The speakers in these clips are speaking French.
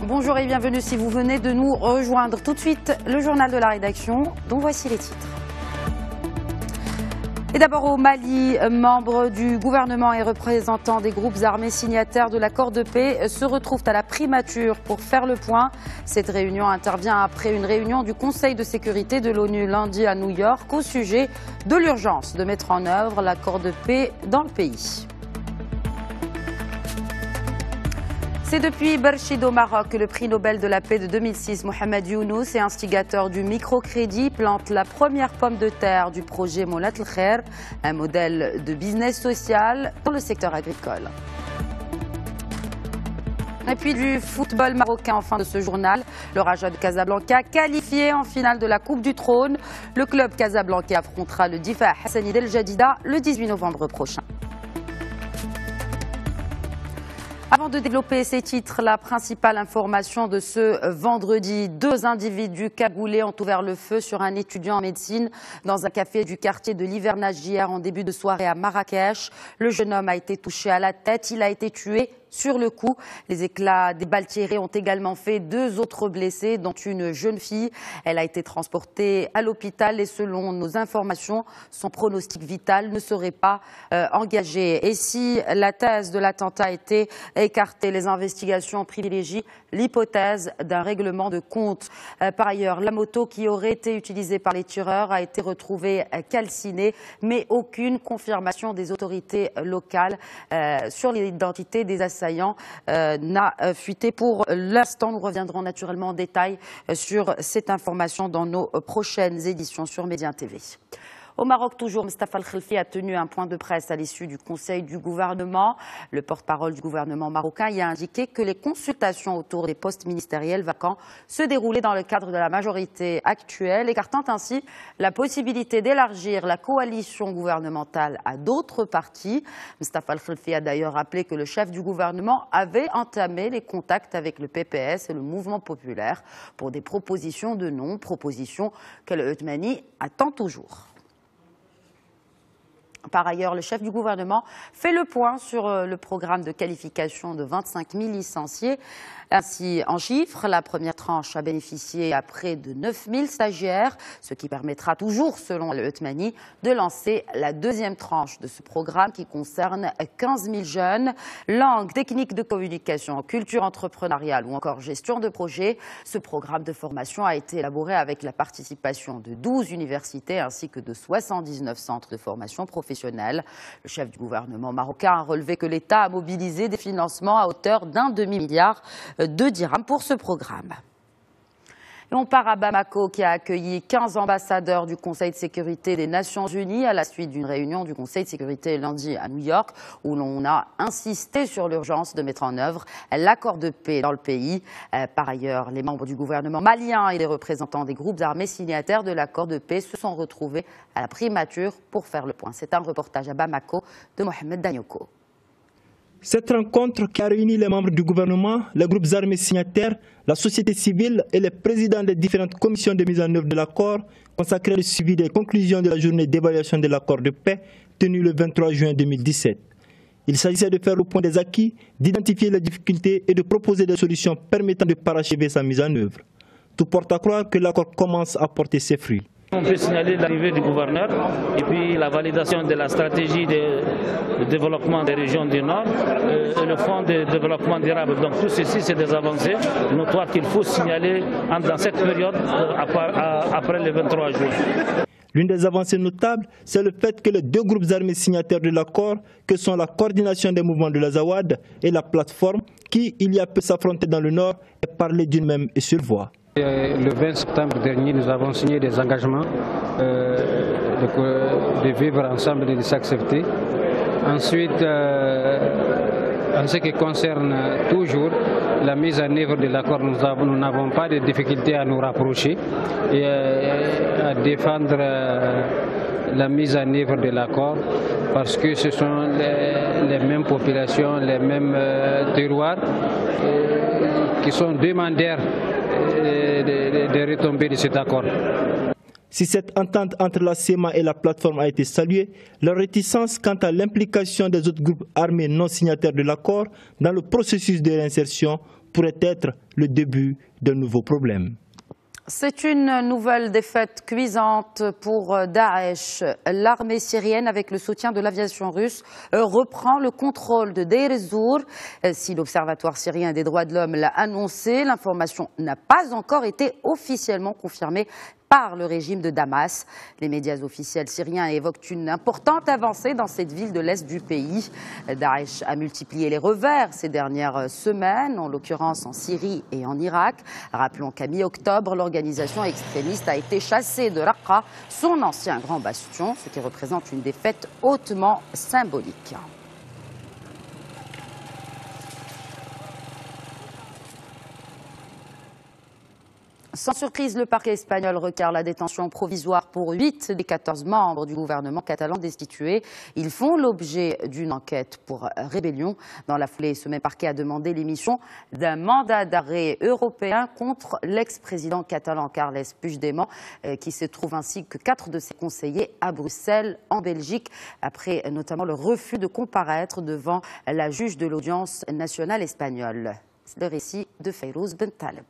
Bonjour et bienvenue si vous venez de nous rejoindre. Tout de suite, le journal de la rédaction, dont voici les titres. Et d'abord au Mali, membres du gouvernement et représentants des groupes armés signataires de l'accord de paix se retrouvent à la primature pour faire le point. Cette réunion intervient après une réunion du Conseil de sécurité de l'ONU lundi à New York au sujet de l'urgence de mettre en œuvre l'accord de paix dans le pays. C'est depuis Berchid au Maroc que le prix Nobel de la paix de 2006, Mohamed Younous, et instigateur du microcrédit, plante la première pomme de terre du projet Molat El Khair, un modèle de business social dans le secteur agricole. Et puis du football marocain en fin de ce journal. Le Raja de Casablanca qualifié en finale de la Coupe du Trône. Le club casablancais affrontera le Difa Hassanid El Jadida le 18 novembre prochain. Avant de développer ces titres, la principale information de ce vendredi. 2 individus cagoulés ont ouvert le feu sur un étudiant en médecine dans un café du quartier de l'Hivernage hier en début de soirée à Marrakech. Le jeune homme a été touché à la tête, il a été tué sur le coup. Les éclats des balles tirées ont également fait 2 autres blessés, dont une jeune fille. Elle a été transportée à l'hôpital et selon nos informations, son pronostic vital ne serait pas engagé. Et si la thèse de l'attentat a été écartée, les investigations privilégient l'hypothèse d'un règlement de compte. Par ailleurs, la moto qui aurait été utilisée par les tireurs a été retrouvée calcinée, mais aucune confirmation des autorités locales sur l'identité des assaillants n'a fuité pour l'instant. Nous reviendrons naturellement en détail sur cette information dans nos prochaines éditions sur Média TV. Au Maroc, toujours, Mustafa Al-Khelfi a tenu un point de presse à l'issue du Conseil du gouvernement. Le porte-parole du gouvernement marocain y a indiqué que les consultations autour des postes ministériels vacants se déroulaient dans le cadre de la majorité actuelle, écartant ainsi la possibilité d'élargir la coalition gouvernementale à d'autres partis. Mustafa Al-Khelfi a d'ailleurs rappelé que le chef du gouvernement avait entamé les contacts avec le PPS et le mouvement populaire pour des propositions de nom, propositions que le Othmani attend toujours. Par ailleurs, le chef du gouvernement fait le point sur le programme de qualification de 25 000 licenciés. Ainsi, en chiffres, la première tranche a bénéficié à près de 9 000 stagiaires, ce qui permettra toujours, selon le Othmani, de lancer la deuxième tranche de ce programme qui concerne 15 000 jeunes. Langue, technique de communication, culture entrepreneuriale ou encore gestion de projet. Ce programme de formation a été élaboré avec la participation de 12 universités ainsi que de 79 centres de formation professionnelle. Le chef du gouvernement marocain a relevé que l'État a mobilisé des financements à hauteur d'1 demi-milliard de dirhams pour ce programme. Et on part à Bamako qui a accueilli 15 ambassadeurs du Conseil de sécurité des Nations Unies à la suite d'une réunion du Conseil de sécurité lundi à New York où l'on a insisté sur l'urgence de mettre en œuvre l'accord de paix dans le pays. Par ailleurs, les membres du gouvernement malien et les représentants des groupes armés signataires de l'accord de paix se sont retrouvés à la primature pour faire le point. C'est un reportage à Bamako de Mohamed Danyoko. Cette rencontre qui a réuni les membres du gouvernement, les groupes armés signataires, la société civile et les présidents des différentes commissions de mise en œuvre de l'accord consacrée au suivi des conclusions de la journée d'évaluation de l'accord de paix tenue le 23 juin 2017. Il s'agissait de faire le point des acquis, d'identifier les difficultés et de proposer des solutions permettant de parachever sa mise en œuvre. Tout porte à croire que l'accord commence à porter ses fruits. On peut signaler l'arrivée du gouverneur et puis la validation de la stratégie de développement des régions du Nord et le fonds de développement durable. Donc tout ceci, c'est des avancées notoires qu'il faut signaler dans cette période après le 23 juin. L'une des avancées notables, c'est le fait que les 2 groupes armés signataires de l'accord, que sont la coordination des mouvements de l'Azawad et la plateforme, qui il y a peu s'affrontaient dans le Nord, aient parlé d'une même et seule voix. Le 20 septembre dernier, nous avons signé des engagements de vivre ensemble et de s'accepter. Ensuite, en ce qui concerne toujours la mise en œuvre de l'accord, nous n'avons pas de difficulté à nous rapprocher et à défendre la mise en œuvre de l'accord parce que ce sont les mêmes populations, les mêmes terroirs qui sont demandeurs de retombées de cet accord. Si cette entente entre la CEMA et la plateforme a été saluée, leur réticence quant à l'implication des autres groupes armés non signataires de l'accord dans le processus de réinsertion pourrait être le début d'un nouveau problème. C'est une nouvelle défaite cuisante pour Daesh. L'armée syrienne, avec le soutien de l'aviation russe, reprend le contrôle de Deir ez-Zour. Si l'Observatoire syrien des droits de l'homme l'a annoncé, l'information n'a pas encore été officiellement confirmée par le régime de Damas. Les médias officiels syriens évoquent une importante avancée dans cette ville de l'est du pays. Daesh a multiplié les revers ces dernières semaines, en l'occurrence en Syrie et en Irak. Rappelons qu'à mi-octobre, l'organisation extrémiste a été chassée de Raqqa, son ancien grand bastion, ce qui représente une défaite hautement symbolique. Sans surprise, le parquet espagnol requiert la détention provisoire pour 8 des 14 membres du gouvernement catalan destitués. Ils font l'objet d'une enquête pour rébellion. Dans la foulée, ce même parquet a demandé l'émission d'un mandat d'arrêt européen contre l'ex-président catalan Carles Puigdemont, qui se trouve ainsi que 4 de ses conseillers à Bruxelles, en Belgique, après notamment le refus de comparaître devant la juge de l'audience nationale espagnole. C'est le récit de Fayrouz Ben Taleb.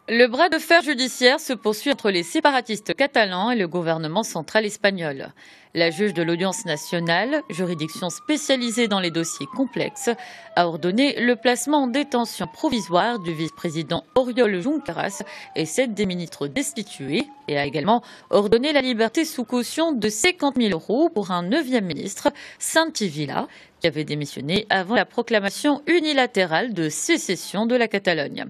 Le bras de fer judiciaire se poursuit entre les séparatistes catalans et le gouvernement central espagnol. La juge de l'audience nationale, juridiction spécialisée dans les dossiers complexes, a ordonné le placement en détention provisoire du vice-président Oriol Junqueras et 7 des ministres destitués, et a également ordonné la liberté sous caution de 50 000 € pour un 9e ministre, Santi Vila, qui avait démissionné avant la proclamation unilatérale de sécession de la Catalogne.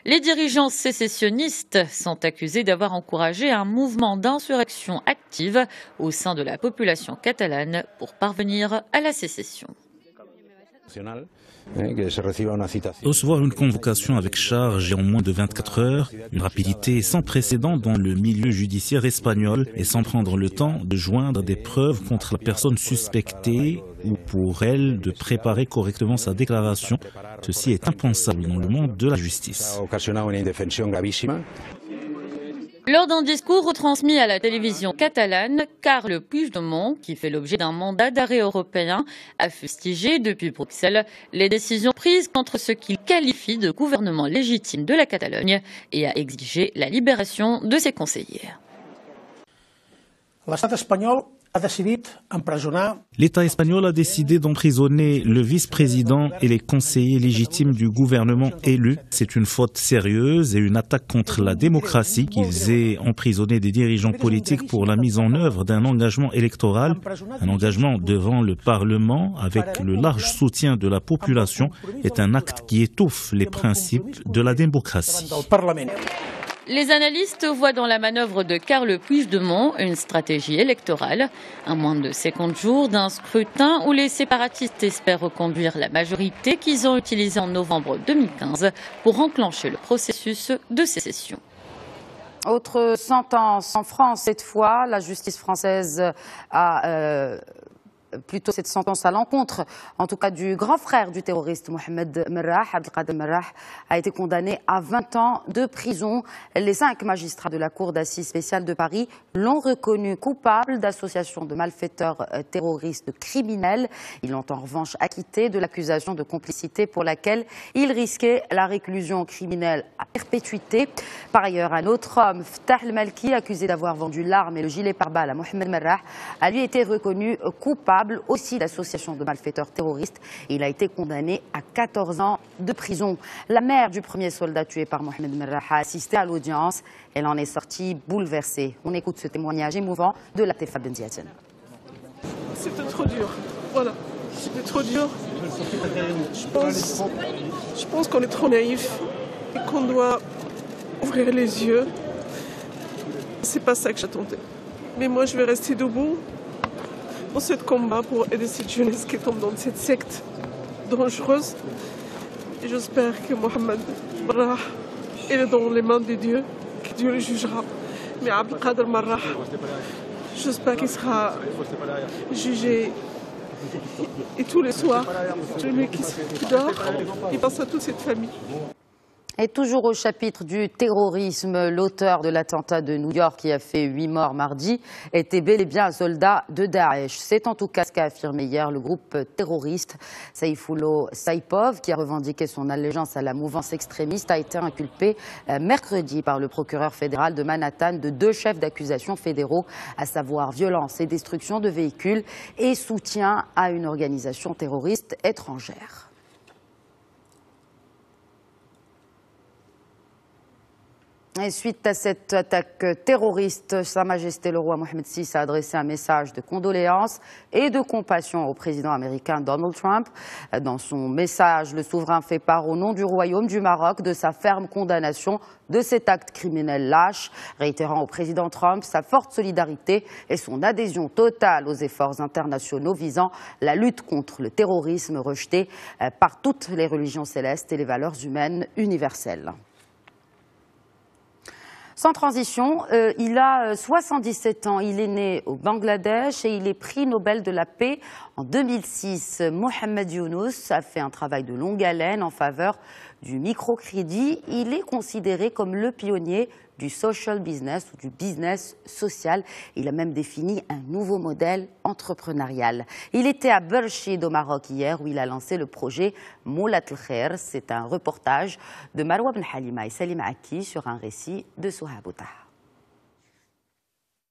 Les dirigeants sécessionnistes sont accusés d'avoir encouragé un mouvement d'insurrection active au sein de la population catalane pour parvenir à la sécession. Recevoir une convocation avec charge et en moins de 24 heures, une rapidité sans précédent dans le milieu judiciaire espagnol et sans prendre le temps de joindre des preuves contre la personne suspectée ou pour elle de préparer correctement sa déclaration. Ceci est impensable dans le monde de la justice. Lors d'un discours retransmis à la télévision catalane, Carles Puigdemont, qui fait l'objet d'un mandat d'arrêt européen, a fustigé depuis Bruxelles les décisions prises contre ce qu'il qualifie de gouvernement légitime de la Catalogne et a exigé la libération de ses conseillers. L'État espagnol a décidé d'emprisonner le vice-président et les conseillers légitimes du gouvernement élu. C'est une faute sérieuse et une attaque contre la démocratie qu'ils aient emprisonné des dirigeants politiques pour la mise en œuvre d'un engagement électoral, un engagement devant le Parlement avec le large soutien de la population est un acte qui étouffe les principes de la démocratie. Les analystes voient dans la manœuvre de Carles Puigdemont une stratégie électorale, à moins de 50 jours d'un scrutin où les séparatistes espèrent reconduire la majorité qu'ils ont utilisée en novembre 2015 pour enclencher le processus de sécession. Autre sentence en France, cette fois, la justice française a plutôt cette sentence à l'encontre, en tout cas du grand frère du terroriste Mohamed Merrah, Abdelkader Merrah, a été condamné à 20 ans de prison. Les 5 magistrats de la Cour d'assises spéciale de Paris l'ont reconnu coupable d'association de malfaiteurs terroristes criminels. Ils l'ont en revanche acquitté de l'accusation de complicité pour laquelle il risquait la réclusion criminelle à perpétuité. Par ailleurs, un autre homme, Ftah El-Malki, accusé d'avoir vendu l'arme et le gilet pare-balles à Mohamed Merrah, a lui été reconnu coupable aussi d'association de malfaiteurs terroristes. Il a été condamné à 14 ans de prison. La mère du premier soldat tué par Mohamed Merrah a assisté à l'audience. Elle en est sortie bouleversée. On écoute ce témoignage émouvant de Latifa Ben Ziaten. C'était trop dur. Voilà, c'était trop dur. Je pense qu'on est trop naïf et qu'on doit ouvrir les yeux. C'est pas ça que j'attendais. Mais moi, je vais rester debout dans ce combat pour aider cette jeunesse qui tombe dans cette secte dangereuse. Et j'espère que Mohamed Merrah est dans les mains de Dieu, que Dieu le jugera. Mais Abdelkader Merrah, j'espère qu'il sera jugé. Et tous les soirs, celui qui dort, il pense à toute cette famille. Et toujours au chapitre du terrorisme, l'auteur de l'attentat de New York qui a fait 8 morts mardi était bel et bien un soldat de Daesh. C'est en tout cas ce qu'a affirmé hier le groupe terroriste. Sayfullo Saipov, qui a revendiqué son allégeance à la mouvance extrémiste, a été inculpé mercredi par le procureur fédéral de Manhattan de 2 chefs d'accusation fédéraux, à savoir violence et destruction de véhicules et soutien à une organisation terroriste étrangère. Et suite à cette attaque terroriste, Sa Majesté le roi Mohammed VI a adressé un message de condoléances et de compassion au président américain Donald Trump. Dans son message, le souverain fait part au nom du royaume du Maroc de sa ferme condamnation de cet acte criminel lâche, réitérant au président Trump sa forte solidarité et son adhésion totale aux efforts internationaux visant la lutte contre le terrorisme rejeté par toutes les religions célestes et les valeurs humaines universelles. Sans transition, il a 77 ans, il est né au Bangladesh et il est prix Nobel de la paix en 2006. Mohamed Yunus a fait un travail de longue haleine en faveur du microcrédit. Il est considéré comme le pionnier du social business ou du business social. Il a même défini un nouveau modèle entrepreneurial. Il était à Berchid au Maroc hier où il a lancé le projet Moulat El Khair. C'est un reportage de Marwa Ben Halima et Salim Aki sur un récit de Souhaib Boutah.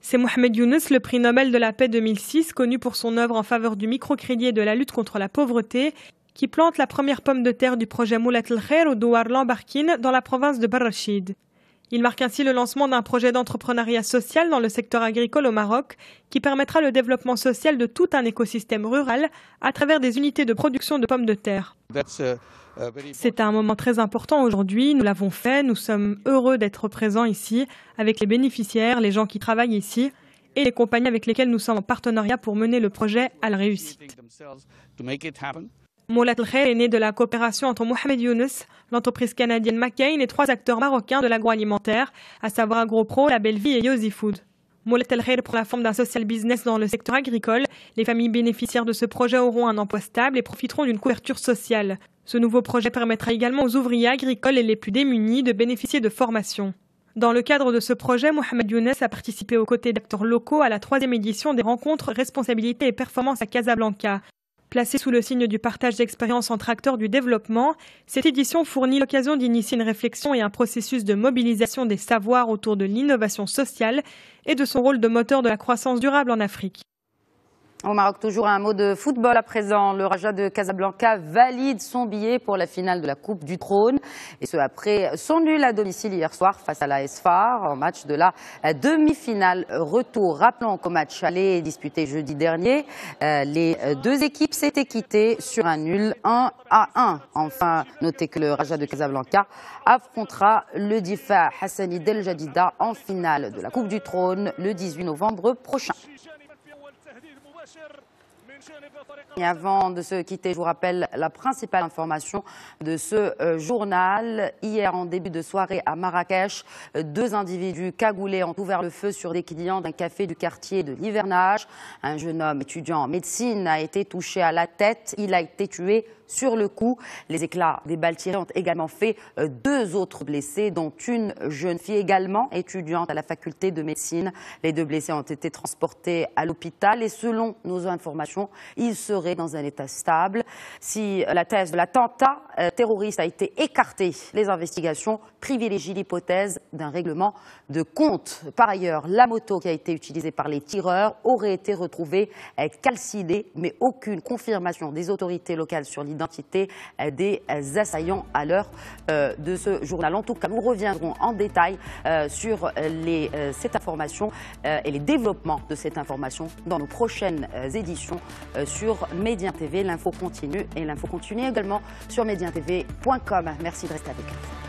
C'est Mohamed Yunus, le prix Nobel de la paix 2006, connu pour son œuvre en faveur du microcrédit et de la lutte contre la pauvreté, qui plante la première pomme de terre du projet Moulat El Khair au Douar Lambarkine dans la province de Berchid. Il marque ainsi le lancement d'un projet d'entrepreneuriat social dans le secteur agricole au Maroc qui permettra le développement social de tout un écosystème rural à travers des unités de production de pommes de terre. C'est un moment très important aujourd'hui, nous l'avons fait, nous sommes heureux d'être présents ici avec les bénéficiaires, les gens qui travaillent ici et les compagnies avec lesquelles nous sommes en partenariat pour mener le projet à la réussite. Moulat El Khair est né de la coopération entre Mohamed Yunus, l'entreprise canadienne McCain et 3 acteurs marocains de l'agroalimentaire, à savoir AgroPro, La Belle Vie et Yosi Food. Moulat El Khair prend la forme d'un social business dans le secteur agricole. Les familles bénéficiaires de ce projet auront un emploi stable et profiteront d'une couverture sociale. Ce nouveau projet permettra également aux ouvriers agricoles et les plus démunis de bénéficier de formations. Dans le cadre de ce projet, Mohamed Yunus a participé aux côtés d'acteurs locaux à la 3e édition des rencontres Responsabilité et Performance à Casablanca. Placée sous le signe du partage d'expériences entre acteurs du développement, cette édition fournit l'occasion d'initier une réflexion et un processus de mobilisation des savoirs autour de l'innovation sociale et de son rôle de moteur de la croissance durable en Afrique. Au Maroc, toujours un mot de football à présent. Le Raja de Casablanca valide son billet pour la finale de la Coupe du Trône. Et ce après son nul à domicile hier soir face à la Sfar en match de la demi-finale retour. Rappelons qu'au match aller disputé jeudi dernier, les 2 équipes s'étaient quittées sur un nul 1-1. Enfin, notez que le Raja de Casablanca affrontera le Difa Hassani Del Jadida en finale de la Coupe du Trône le 18 novembre prochain. Et avant de se quitter, je vous rappelle la principale information de ce journal. Hier, en début de soirée à Marrakech, 2 individus cagoulés ont ouvert le feu sur des clients d'un café du quartier de l'Hivernage. Un jeune homme étudiant en médecine a été touché à la tête. Il a été tué sur le coup. Les éclats des balles tirées ont également fait 2 autres blessés, dont une jeune fille également étudiante à la faculté de médecine. Les 2 blessés ont été transportés à l'hôpital et selon nos informations, ils seraient dans un état stable. Si la thèse de l'attentat terroriste a été écartée, les investigations privilégient l'hypothèse d'un règlement de compte. Par ailleurs, la moto qui a été utilisée par les tireurs aurait été retrouvée calcinée, mais aucune confirmation des autorités locales sur l'identité des assaillants à l'heure de ce journal. En tout cas, nous reviendrons en détail sur cette information et les développements de cette information dans nos prochaines éditions sur Média TV. L'info continue et l'info continue également sur mediatv.com. Merci de rester avec nous.